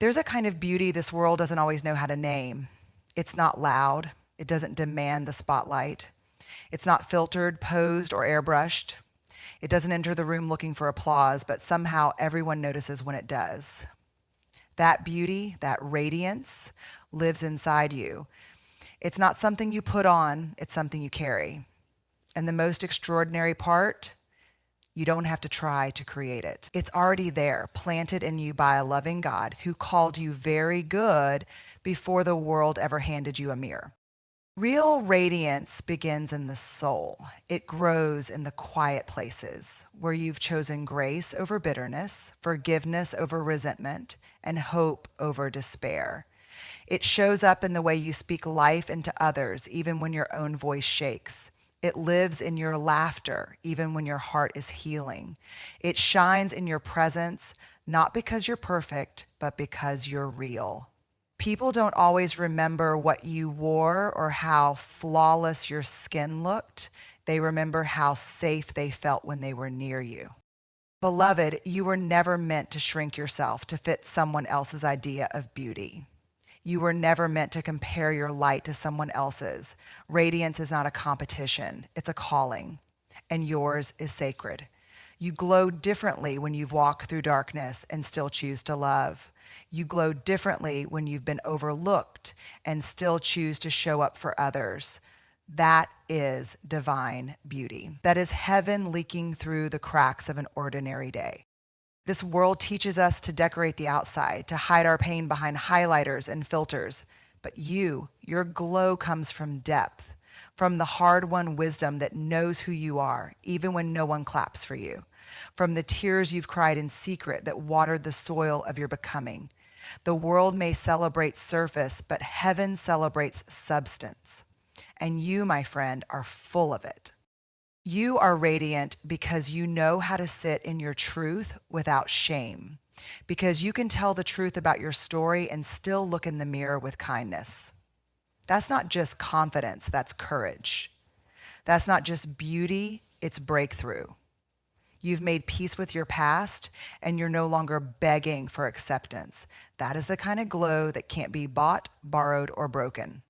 There's a kind of beauty this world doesn't always know how to name. It's not loud. It doesn't demand the spotlight. It's not filtered, posed, or airbrushed. It doesn't enter the room looking for applause, but somehow everyone notices when it does. That beauty, that radiance, lives inside you. It's not something you put on, it's something you carry. And the most extraordinary part, you don't have to try to create it. It's already there, planted in you by a loving God who called you very good before the world ever handed you a mirror. Real radiance begins in the soul. It grows in the quiet places where you've chosen grace over bitterness, forgiveness over resentment, and hope over despair. It shows up in the way you speak life into others, even when your own voice shakes. It lives in your laughter, even when your heart is healing. It shines in your presence, not because you're perfect, but because you're real. People don't always remember what you wore or how flawless your skin looked. They remember how safe they felt when they were near you. Beloved, you were never meant to shrink yourself to fit someone else's idea of beauty. You were never meant to compare your light to someone else's. Radiance is not a competition, it's a calling, and yours is sacred. You glow differently when you've walked through darkness and still choose to love. You glow differently when you've been overlooked and still choose to show up for others. That is divine beauty. That is heaven leaking through the cracks of an ordinary day. This world teaches us to decorate the outside, to hide our pain behind highlighters and filters. But your glow comes from depth, from the hard-won wisdom that knows who you are, even when no one claps for you, from the tears you've cried in secret that watered the soil of your becoming. The world may celebrate surface, but heaven celebrates substance. And you, my friend, are full of it. You are radiant because you know how to sit in your truth without shame, because you can tell the truth about your story and still look in the mirror with kindness. That's not just confidence, that's courage. That's not just beauty, it's breakthrough. You've made peace with your past and you're no longer begging for acceptance. That is the kind of glow that can't be bought, borrowed, or broken.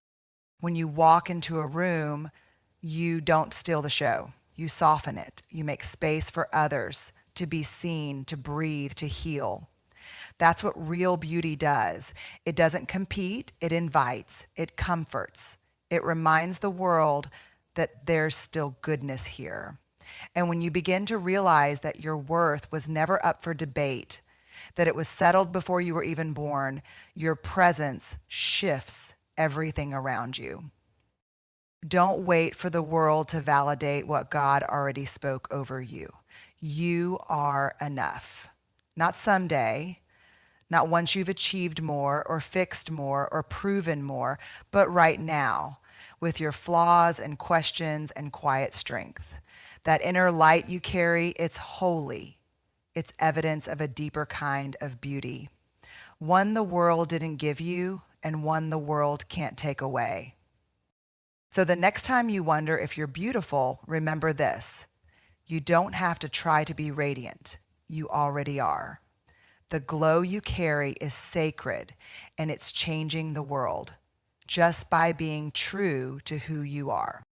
When you walk into a room, you don't steal the show. You soften it. You make space for others to be seen, to breathe, to heal. That's what real beauty does. It doesn't compete, it invites, it comforts. It reminds the world that there's still goodness here. And when you begin to realize that your worth was never up for debate, that it was settled before you were even born, your presence shifts everything around you. Don't wait for the world to validate what God already spoke over you. You are enough. Not someday, not once you've achieved more or fixed more or proven more, but right now, with your flaws and questions and quiet strength. That inner light you carry, it's holy. It's evidence of a deeper kind of beauty. One the world didn't give you and one the world can't take away. So the next time you wonder if you're beautiful, remember this. You don't have to try to be radiant. You already are. The glow you carry is sacred and it's changing the world just by being true to who you are.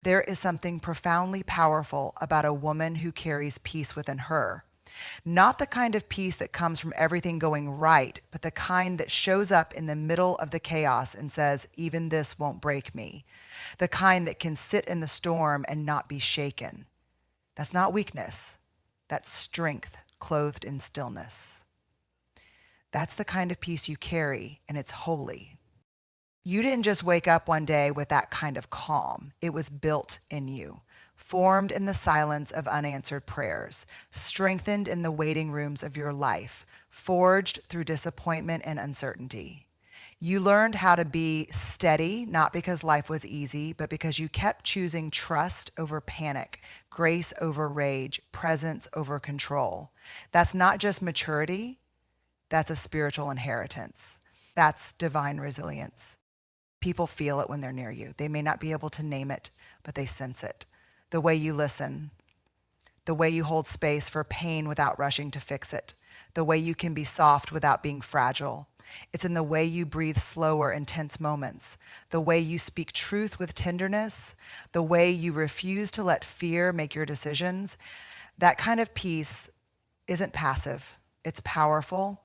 There is something profoundly powerful about a woman who carries peace within her. Not the kind of peace that comes from everything going right, but the kind that shows up in the middle of the chaos and says, even this won't break me. The kind that can sit in the storm and not be shaken. That's not weakness. That's strength clothed in stillness. That's the kind of peace you carry, and it's holy. You didn't just wake up one day with that kind of calm. It was built in you, formed in the silence of unanswered prayers, strengthened in the waiting rooms of your life, forged through disappointment and uncertainty. You learned how to be steady, not because life was easy, but because you kept choosing trust over panic, grace over rage, presence over control. That's not just maturity, that's a spiritual inheritance. That's divine resilience. People feel it when they're near you. They may not be able to name it, but they sense it. The way you listen, the way you hold space for pain without rushing to fix it, the way you can be soft without being fragile, It's in the way you breathe slower in tense moments, the way you speak truth with tenderness, the way you refuse to let fear make your decisions. That kind of peace isn't passive, it's powerful.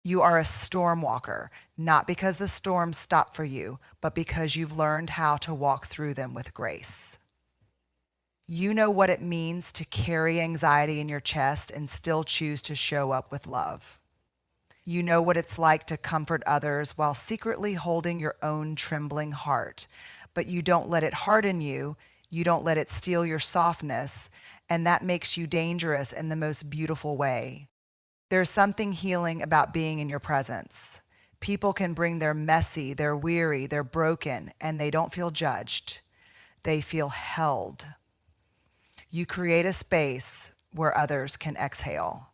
You are a storm walker, not because the storms stop for you, but because you've learned how to walk through them with grace. You know what it means to carry anxiety in your chest and still choose to show up with love. You know what it's like to comfort others while secretly holding your own trembling heart, but you don't let it harden you, you don't let it steal your softness, and that makes you dangerous in the most beautiful way. There's something healing about being in your presence. People can bring their messy, their weary, their broken, and they don't feel judged. They feel held. You create a space where others can exhale.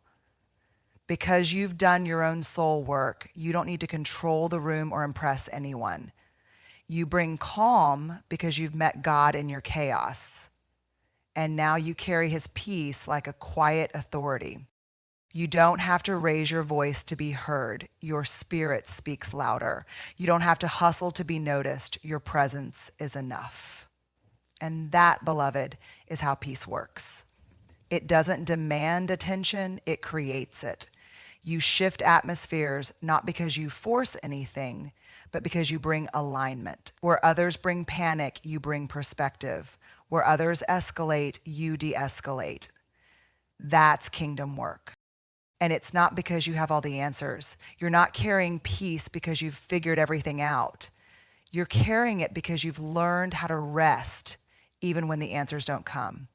Because you've done your own soul work, you don't need to control the room or impress anyone. You bring calm because you've met God in your chaos. And now you carry his peace like a quiet authority. You don't have to raise your voice to be heard. Your spirit speaks louder. You don't have to hustle to be noticed. Your presence is enough. And that, beloved, is how peace works. It doesn't demand attention, it creates it. You shift atmospheres not because you force anything, but because you bring alignment. Where others bring panic, you bring perspective. Where others escalate, you de-escalate. That's kingdom work. And it's not because you have all the answers. You're not carrying peace because you've figured everything out. You're carrying it because you've learned how to rest even when the answers don't come.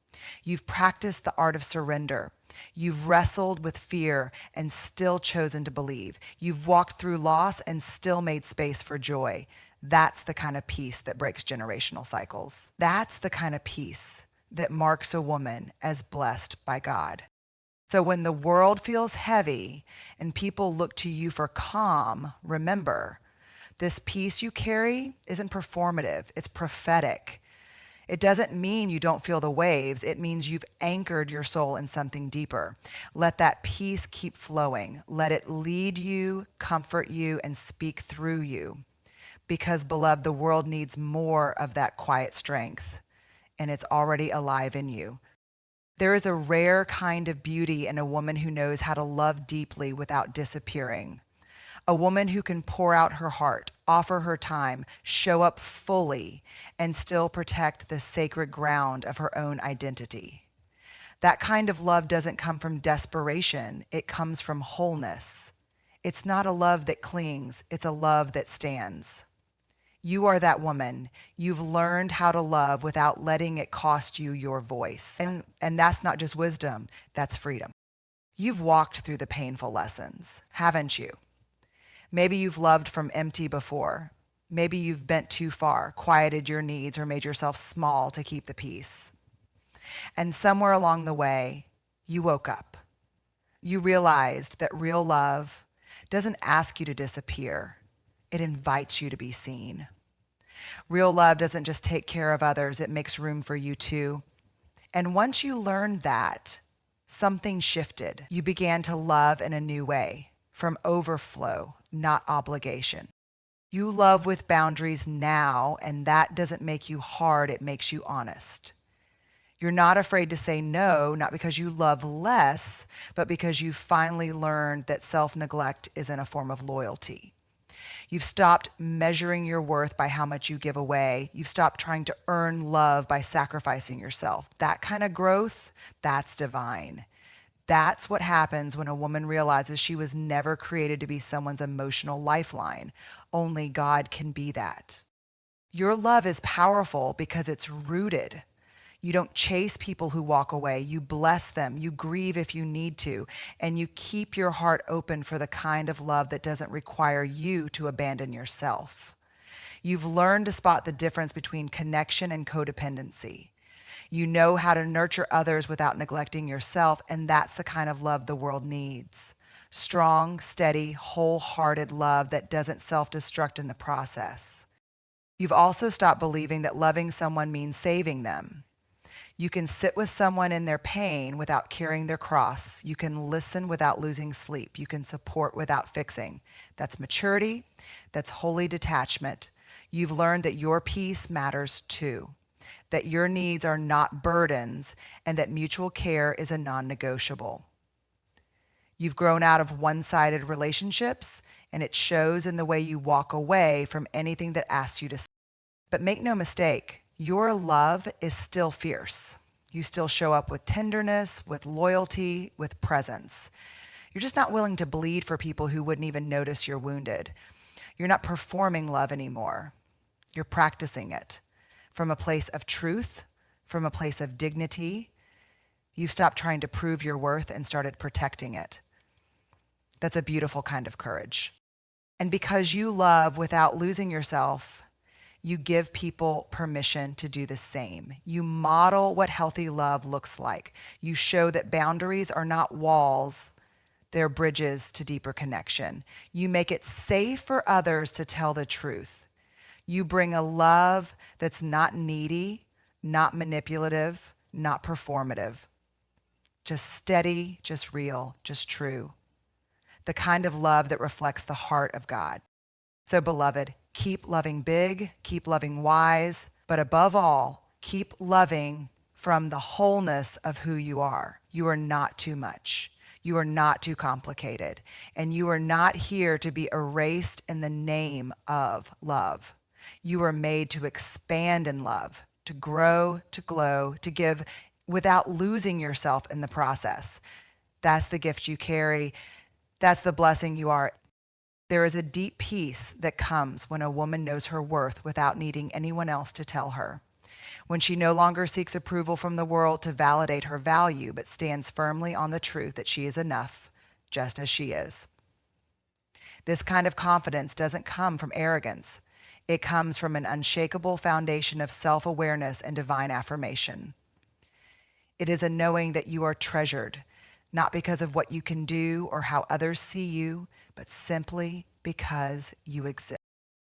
You've practiced the art of surrender. You've wrestled with fear and still chosen to believe. You've walked through loss and still made space for joy. That's the kind of peace that breaks generational cycles. That's the kind of peace that marks a woman as blessed by God. So when the world feels heavy and people look to you for calm, remember, this peace you carry isn't performative, it's prophetic. It doesn't mean you don't feel the waves, it means you've anchored your soul in something deeper. Let that peace keep flowing. Let it lead you, comfort you, and speak through you. Because, beloved, the world needs more of that quiet strength, and it's already alive in you. There is a rare kind of beauty in a woman who knows how to love deeply without disappearing. A woman who can pour out her heart, offer her time, show up fully, and still protect the sacred ground of her own identity. That kind of love doesn't come from desperation, it comes from wholeness. It's not a love that clings, it's a love that stands. You are that woman. You've learned how to love without letting it cost you your voice. And that's not just wisdom, that's freedom. You've walked through the painful lessons, haven't you? Maybe you've loved from empty before. Maybe you've bent too far, quieted your needs, or made yourself small to keep the peace. And somewhere along the way, you woke up. You realized that real love doesn't ask you to disappear. It invites you to be seen. Real love doesn't just take care of others, it makes room for you too. And once you learned that, something shifted. You began to love in a new way, from overflow, not obligation. You love with boundaries now, and that doesn't make you hard, it makes you honest. You're not afraid to say no, not because you love less, but because you finally learned that self-neglect isn't a form of loyalty. You've stopped measuring your worth by how much you give away. You've stopped trying to earn love by sacrificing yourself. That kind of growth, that's divine. That's what happens when a woman realizes she was never created to be someone's emotional lifeline. Only God can be that. Your love is powerful because it's rooted. You don't chase people who walk away. You bless them. You grieve if you need to. And you keep your heart open for the kind of love that doesn't require you to abandon yourself. You've learned to spot the difference between connection and codependency. You know how to nurture others without neglecting yourself, and that's the kind of love the world needs. Strong, steady, wholehearted love that doesn't self-destruct in the process. You've also stopped believing that loving someone means saving them. You can sit with someone in their pain without carrying their cross. You can listen without losing sleep. You can support without fixing. That's maturity. That's holy detachment. You've learned that your peace matters too, that your needs are not burdens, and that mutual care is a non-negotiable. You've grown out of one-sided relationships, and it shows in the way you walk away from anything that asks you to. But make no mistake, your love is still fierce. You still show up with tenderness, with loyalty, with presence. You're just not willing to bleed for people who wouldn't even notice you're wounded. You're not performing love anymore. You're practicing it from a place of truth, from a place of dignity. You've stopped trying to prove your worth and started protecting it. That's a beautiful kind of courage. And because you love without losing yourself, you give people permission to do the same. You model what healthy love looks like. You show that boundaries are not walls, they're bridges to deeper connection. You make it safe for others to tell the truth. You bring a love that's not needy, not manipulative, not performative. Just steady, just real, just true. The kind of love that reflects the heart of God. So, beloved, keep loving big, keep loving wise, but above all, keep loving from the wholeness of who you are. You are not too much. You are not too complicated. And you are not here to be erased in the name of love. You are made to expand in love, to grow, to glow, to give without losing yourself in the process. That's the gift you carry. That's the blessing you are. There is a deep peace that comes when a woman knows her worth without needing anyone else to tell her. When she no longer seeks approval from the world to validate her value, but stands firmly on the truth that she is enough, just as she is. This kind of confidence doesn't come from arrogance. It comes from an unshakable foundation of self-awareness and divine affirmation. It is a knowing that you are treasured, not because of what you can do or how others see you, but simply because you exist.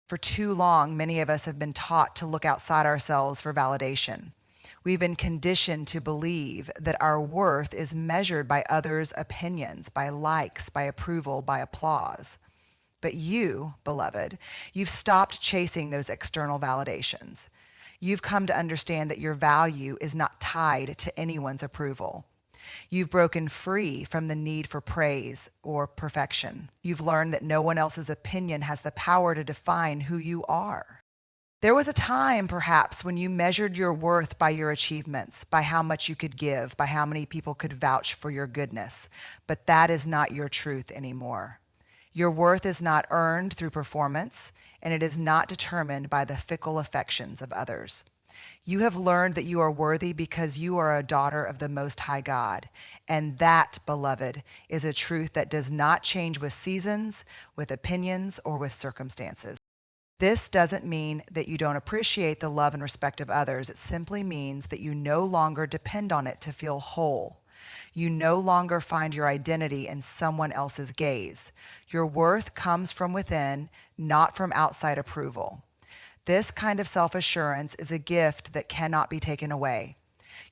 For too long, many of us have been taught to look outside ourselves for validation. We've been conditioned to believe that our worth is measured by others' opinions, by likes, by approval, by applause. But you, beloved, you've stopped chasing those external validations. You've come to understand that your value is not tied to anyone's approval. You've broken free from the need for praise or perfection. You've learned that no one else's opinion has the power to define who you are. There was a time, perhaps, when you measured your worth by your achievements, by how much you could give, by how many people could vouch for your goodness. But that is not your truth anymore. Your worth is not earned through performance, and it is not determined by the fickle affections of others. You have learned that you are worthy because you are a daughter of the Most High God. And that, beloved, is a truth that does not change with seasons, with opinions, or with circumstances. This doesn't mean that you don't appreciate the love and respect of others. It simply means that you no longer depend on it to feel whole. You no longer find your identity in someone else's gaze. Your worth comes from within, not from outside approval. This kind of self-assurance is a gift that cannot be taken away.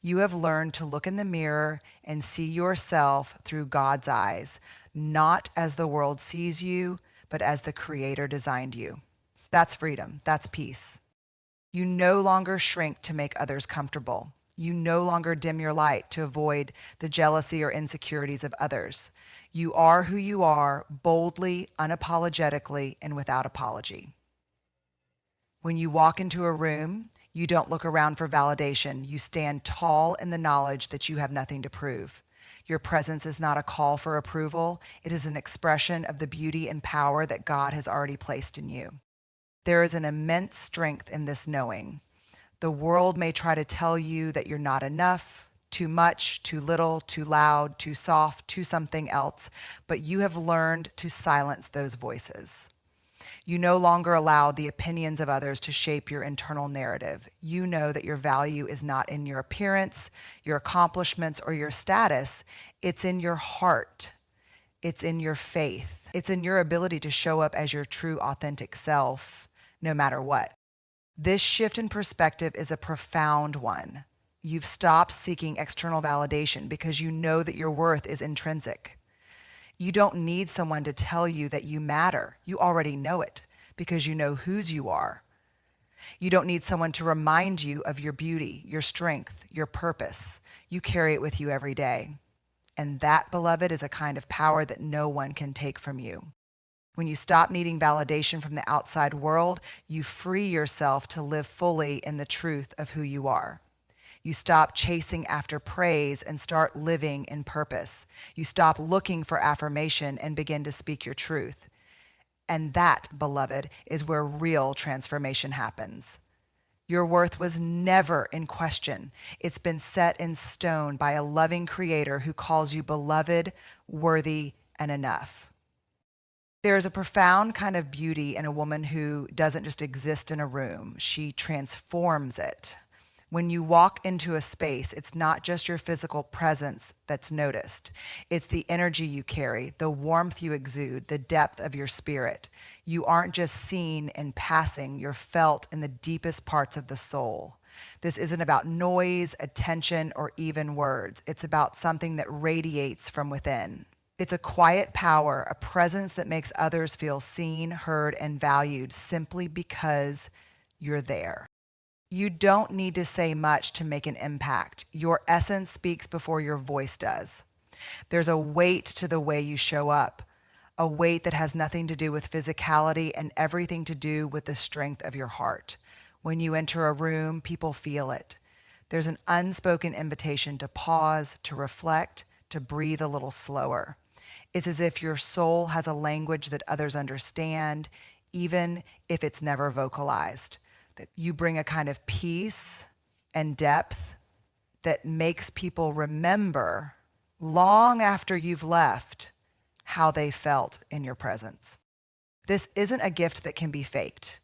You have learned to look in the mirror and see yourself through God's eyes, not as the world sees you, but as the Creator designed you. That's freedom. That's peace. You no longer shrink to make others comfortable. You no longer dim your light to avoid the jealousy or insecurities of others. You are who you are, boldly, unapologetically, and without apology. When you walk into a room, you don't look around for validation. You stand tall in the knowledge that you have nothing to prove. Your presence is not a call for approval. It is an expression of the beauty and power that God has already placed in you. There is an immense strength in this knowing. The world may try to tell you that you're not enough, too much, too little, too loud, too soft, too something else, but you have learned to silence those voices. You no longer allow the opinions of others to shape your internal narrative. You know that your value is not in your appearance, your accomplishments, or your status. It's in your heart. It's in your faith. It's in your ability to show up as your true, authentic self, no matter what. This shift in perspective is a profound one. You've stopped seeking external validation because you know that your worth is intrinsic. You don't need someone to tell you that you matter. You already know it because you know whose you are. You don't need someone to remind you of your beauty, your strength, your purpose. You carry it with you every day. And that, beloved, is a kind of power that no one can take from you. When you stop needing validation from the outside world, you free yourself to live fully in the truth of who you are. You stop chasing after praise and start living in purpose. You stop looking for affirmation and begin to speak your truth. And that, beloved, is where real transformation happens. Your worth was never in question. It's been set in stone by a loving creator who calls you beloved, worthy, and enough. There is a profound kind of beauty in a woman who doesn't just exist in a room. She transforms it. When you walk into a space, it's not just your physical presence that's noticed. It's the energy you carry, the warmth you exude, the depth of your spirit. You aren't just seen in passing, you're felt in the deepest parts of the soul. This isn't about noise, attention, or even words. It's about something that radiates from within. It's a quiet power, a presence that makes others feel seen, heard, and valued simply because you're there. You don't need to say much to make an impact. Your essence speaks before your voice does. There's a weight to the way you show up, a weight that has nothing to do with physicality and everything to do with the strength of your heart. When you enter a room, people feel it. There's an unspoken invitation to pause, to reflect, to breathe a little slower. It's as if your soul has a language that others understand, even if it's never vocalized. That you bring a kind of peace and depth that makes people remember long after you've left how they felt in your presence. This isn't a gift that can be faked.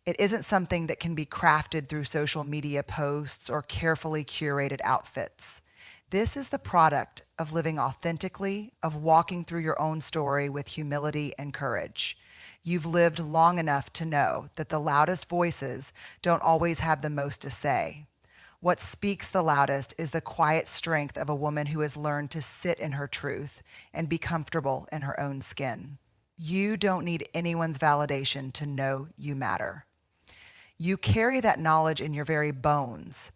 It isn't something that can be crafted through social media posts or carefully curated outfits. This is the product of living authentically, of walking through your own story with humility and courage. You've lived long enough to know that the loudest voices don't always have the most to say. What speaks the loudest is the quiet strength of a woman who has learned to sit in her truth and be comfortable in her own skin. You don't need anyone's validation to know you matter. You carry that knowledge in your very bones,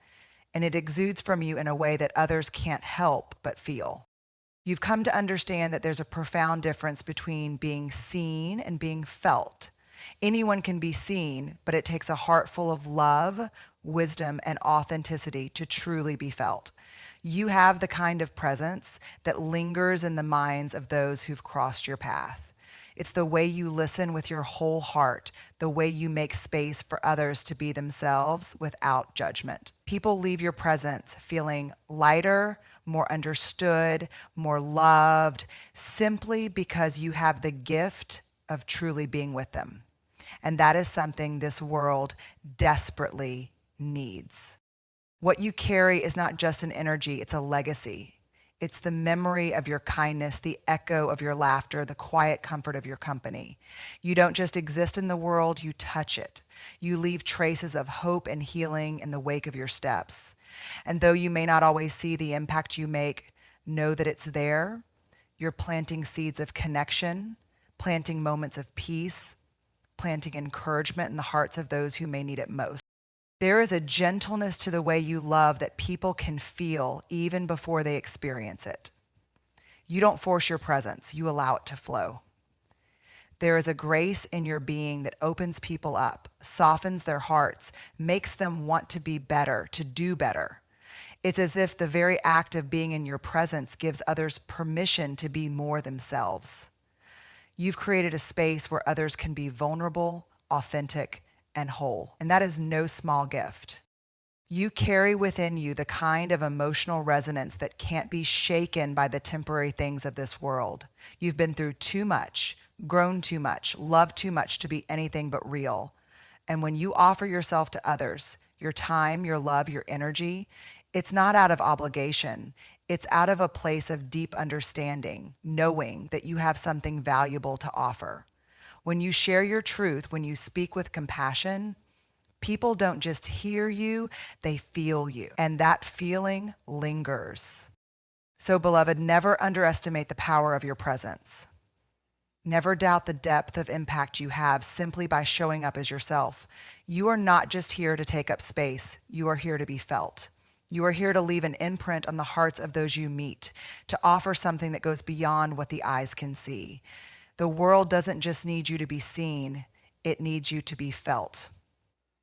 and it exudes from you in a way that others can't help but feel. You've come to understand that there's a profound difference between being seen and being felt. Anyone can be seen, but it takes a heart full of love, wisdom, and authenticity to truly be felt. You have the kind of presence that lingers in the minds of those who've crossed your path. It's the way you listen with your whole heart, the way you make space for others to be themselves without judgment. People leave your presence feeling lighter, more understood, more loved, simply because you have the gift of truly being with them. And that is something this world desperately needs. What you carry is not just an energy, it's a legacy. It's the memory of your kindness, the echo of your laughter, the quiet comfort of your company. You don't just exist in the world, you touch it. You leave traces of hope and healing in the wake of your steps. And though you may not always see the impact you make, know that it's there. You're planting seeds of connection, planting moments of peace, planting encouragement in the hearts of those who may need it most. There is a gentleness to the way you love that people can feel even before they experience it. You don't force your presence, you allow it to flow. There is a grace in your being that opens people up, softens their hearts, makes them want to be better, to do better. It's as if the very act of being in your presence gives others permission to be more themselves. You've created a space where others can be vulnerable, authentic, and whole. And that is no small gift. You carry within you the kind of emotional resonance that can't be shaken by the temporary things of this world. You've been through too much, grown too much, loved too much to be anything but real. And when you offer yourself to others, your time, your love, your energy, it's not out of obligation. It's out of a place of deep understanding, knowing that you have something valuable to offer. When you share your truth, when you speak with compassion, People don't just hear you, they feel you. And that feeling lingers. So, beloved, never underestimate the power of your presence. Never doubt the depth of impact you have simply by showing up as yourself. You are not just here to take up space. You are here to be felt. You are here to leave an imprint on the hearts of those you meet, to offer something that goes beyond what the eyes can see. The world doesn't just need you to be seen, it needs you to be felt.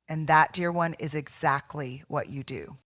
And that, dear one, is exactly what you do.